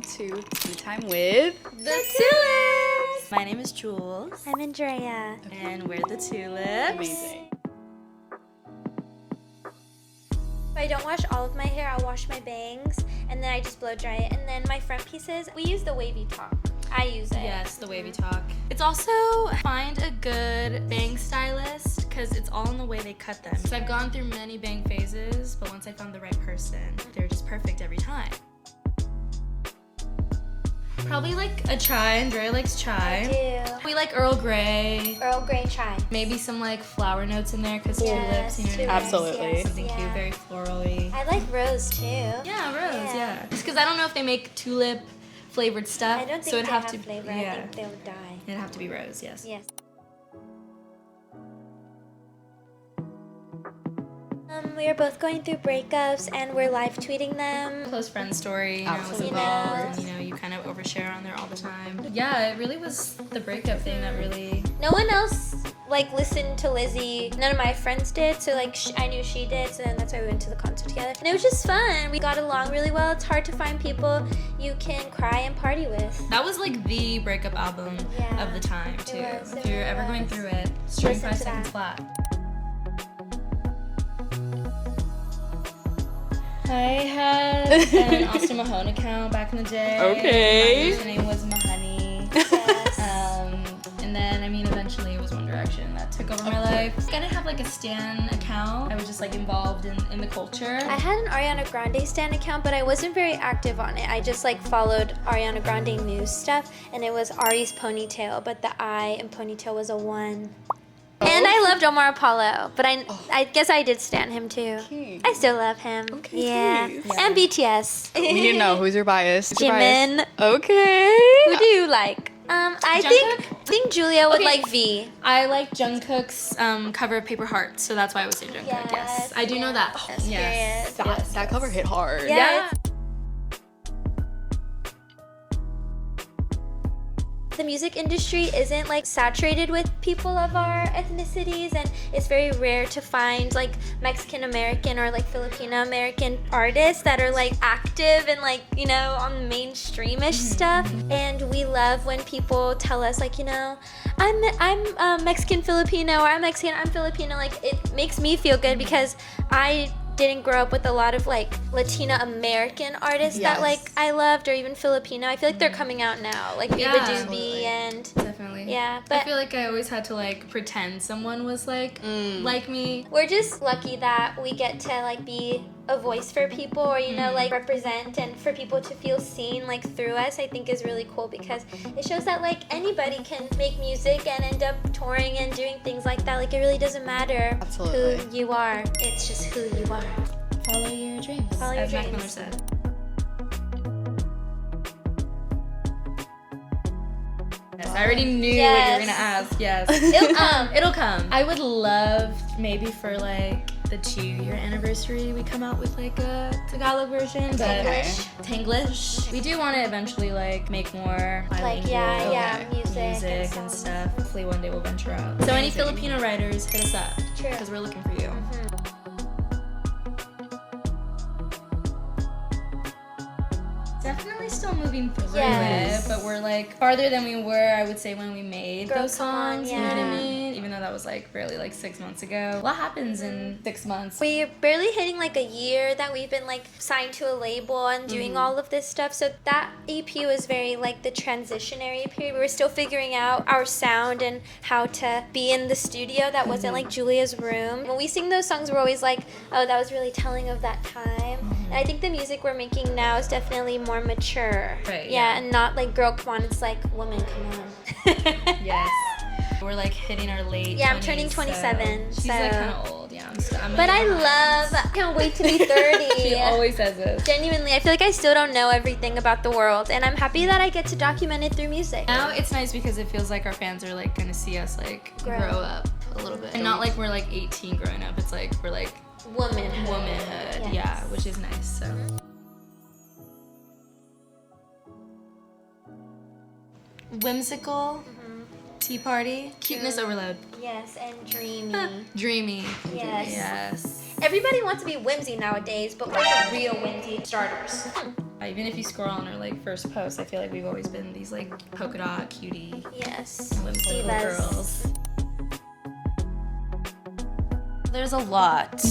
welcome to Tea Time with The Tulips! My name is Jules. I'm Andrea. And we're the Tulips. Amazing. If I don't wash all of my hair, I'll wash my bangs, and then I just blow dry it. And then my front pieces, we use the wavy top. I use it. Yes, the wavy talk. It's also find a good bang stylist because it's all in the way they cut them. So I've gone through many bang phases, but once I found the right person, they're just perfect every time. Probably like a chai. Andrea likes chai. I do. We like Earl Grey. Earl Grey chai. Maybe some like flower notes in there because Yes, tulips, you know what I mean? Absolutely. Yes, Something cute, yeah. very florally. I like rose too. Yeah, rose, Yeah. yeah. Just because I don't know if they make tulip flavored stuff. I don't think so it'd they have have to flavor. Yeah. I think they'll die. It'd have to be rose, yes. Yes. We are both going through breakups, and we're live tweeting them. Close friend story, you know, was Absolutely. involved, and you know, you kind of overshare on there all the time. Yeah, it really was the breakup thing that really. No one else like listened to Lizzie. None of my friends did, so like I knew she did, so then that's why we went to the concert together. And it was just fun. We got along really well. It's hard to find people you can cry and party with. That was like the breakup album Yeah, of the time too. was, If it you're ever really going was. through it, string Listen 5 to seconds that. flat. I had an Austin Mahone account back in the day. Okay. My username was Mahoney. Yes. And then, I mean, eventually it was One Direction that took over my life. I didn't have like a Stan account. I was just like involved in the culture. I had an Ariana Grande stan account, but I wasn't very active on it. I just like followed Ariana Grande news stuff, and it was Ari's ponytail, but the I in ponytail was a 1. And I loved Omar Apollo, but I guess I did stan him too. Okay. I still love him. Okay, Yeah. please. And BTS. We need to know who's your bias. Who's your bias? Jimin. Okay. Who do you like? I think Julia would Okay. like V. I like Jungkook's cover of Paper Hearts, so that's why I would say Jungkook. Yes, Yes, I do know that. yes, Yes. yes. That cover hit hard. Yeah. Yeah. The music industry isn't like saturated with people of our ethnicities, and it's very rare to find like Mexican American or like Filipino American artists that are like active and like, you know, on mainstreamish stuff. And we love when people tell us like, you know, I'm Mexican Filipino, or I'm Mexican, I'm Filipino. Like, it makes me feel good because I didn't grow up with a lot of like Latina American artists that Yes. like I loved, or even Filipino. I feel like they're coming out now, like Viva Yeah, Doobie absolutely. and Definitely. yeah. I But feel like I always had to like pretend someone was like me. we're just lucky that we get to like be a voice for people, or you know, like represent, and for people to feel seen like through us, I think is really cool, because it shows that like anybody can make music and end up touring and doing things like that. Like, it really doesn't matter Absolutely. who you are, it's just who you are. Follow your dreams. Follow your as Mac dreams. Miller said. Yes, I already knew what you were gonna ask. Yes. It'll come. It'll come. I would love maybe for like the 2-year anniversary we come out with like a Tagalog version, but Tanglish. Tanglish. We do want to eventually like make more Like, bilingual yeah, music music and stuff. Hopefully one day we'll venture out. So any Filipino writers, hit us up. True. Because we're looking for you. Definitely still moving through Yes. it, but we're like farther than we were, I would say, when we made Girl, those come on, songs. You know what I yeah. mean? Even though that was like barely like 6 months ago. A lot happens in 6 months. We're barely hitting like a year that we've been like signed to a label and doing all of this stuff. So that EP was very like the transitionary period. We were still figuring out our sound and how to be in the studio that wasn't like Julia's room. When we sing those songs, we're always like, oh, that was really telling of that time. And I think the music we're making now is definitely more mature. Right, Yeah, yeah. and not like girl, come on. It's like, woman, come on. Yes. We're like hitting our late Yeah, I'm 20s, turning 27, She's so- like kind of old, yeah. I'm But I can't wait to be 30. She always says this. Genuinely, I feel like I still don't know everything about the world, and I'm happy that I get to document it through music. Now it's nice because it feels like our fans are like gonna see us like Grow. grow up a little bit. And not like we're like 18 growing up. It's like we're like Womanhood. womanhood. Yes. Yeah, which is nice. So whimsical, tea party, cuteness overload, Yes, and dreamy. dreamy. Yes. Yes. Everybody wants to be whimsy nowadays, but we're the real whimsy starters. Even if you scroll on our like first post, I feel like we've always been these like polka dot cutie Yes. little Divas. girls. There's a lot.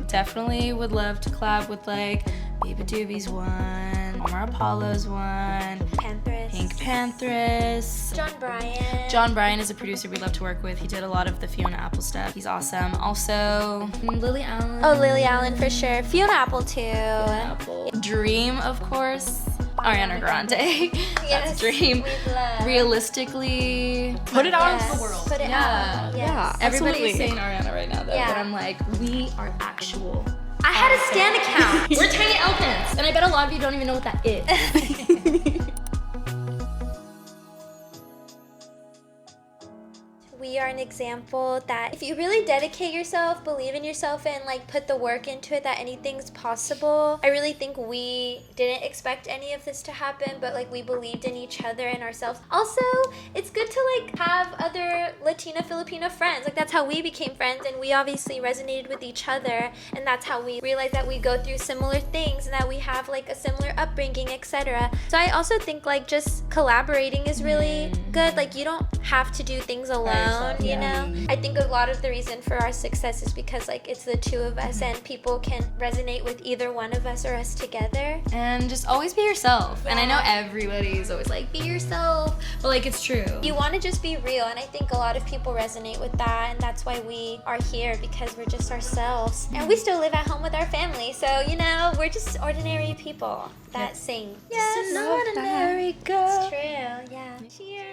Definitely would love to collab with like Biba Doobie's one, Omar Apollo's one, Panthers. Pink Panthers. John Bryan. John Bryan is a producer we love to work with. He did a lot of the Fiona Apple stuff. He's awesome. Also, Lily Allen. Oh, Lily Allen for sure. Fiona Apple too. Apple. Dream, of course. Ariana Grande. That's Dream. We love. Realistically, Put it out Yes. into the world. Put it Yeah. out. Yes. Yeah. everybody is Absolutely. saying Ariana right now, though. Yeah. But I'm like, we are actual. I had a Stan account. We're tiny elephants, and I bet a lot of you don't even know what that is. We are an example that if you really dedicate yourself, believe in yourself, and like put the work into it, that anything's possible. I really think we didn't expect any of this to happen, but like we believed in each other and ourselves. Also, it's good to like have other Latina, Filipino friends. Like that's how we became friends, and we obviously resonated with each other, and that's how we realized that we go through similar things and that we have like a similar upbringing, etc. So I also think like just collaborating is really good. Like you don't have to do things alone. You know, I think a lot of the reason for our success is because like it's the two of us, and people can resonate with either one of us or us together. And just always be yourself. And I know Yeah. everybody's always like, be yourself. But like, it's true. You want to just be real, and I think a lot of people resonate with that, and that's why we are here, because we're just ourselves. And we still live at home with our family, so you know, we're just ordinary people that sing. Just an Love that. ordinary girl. It's true, yeah. Cheers.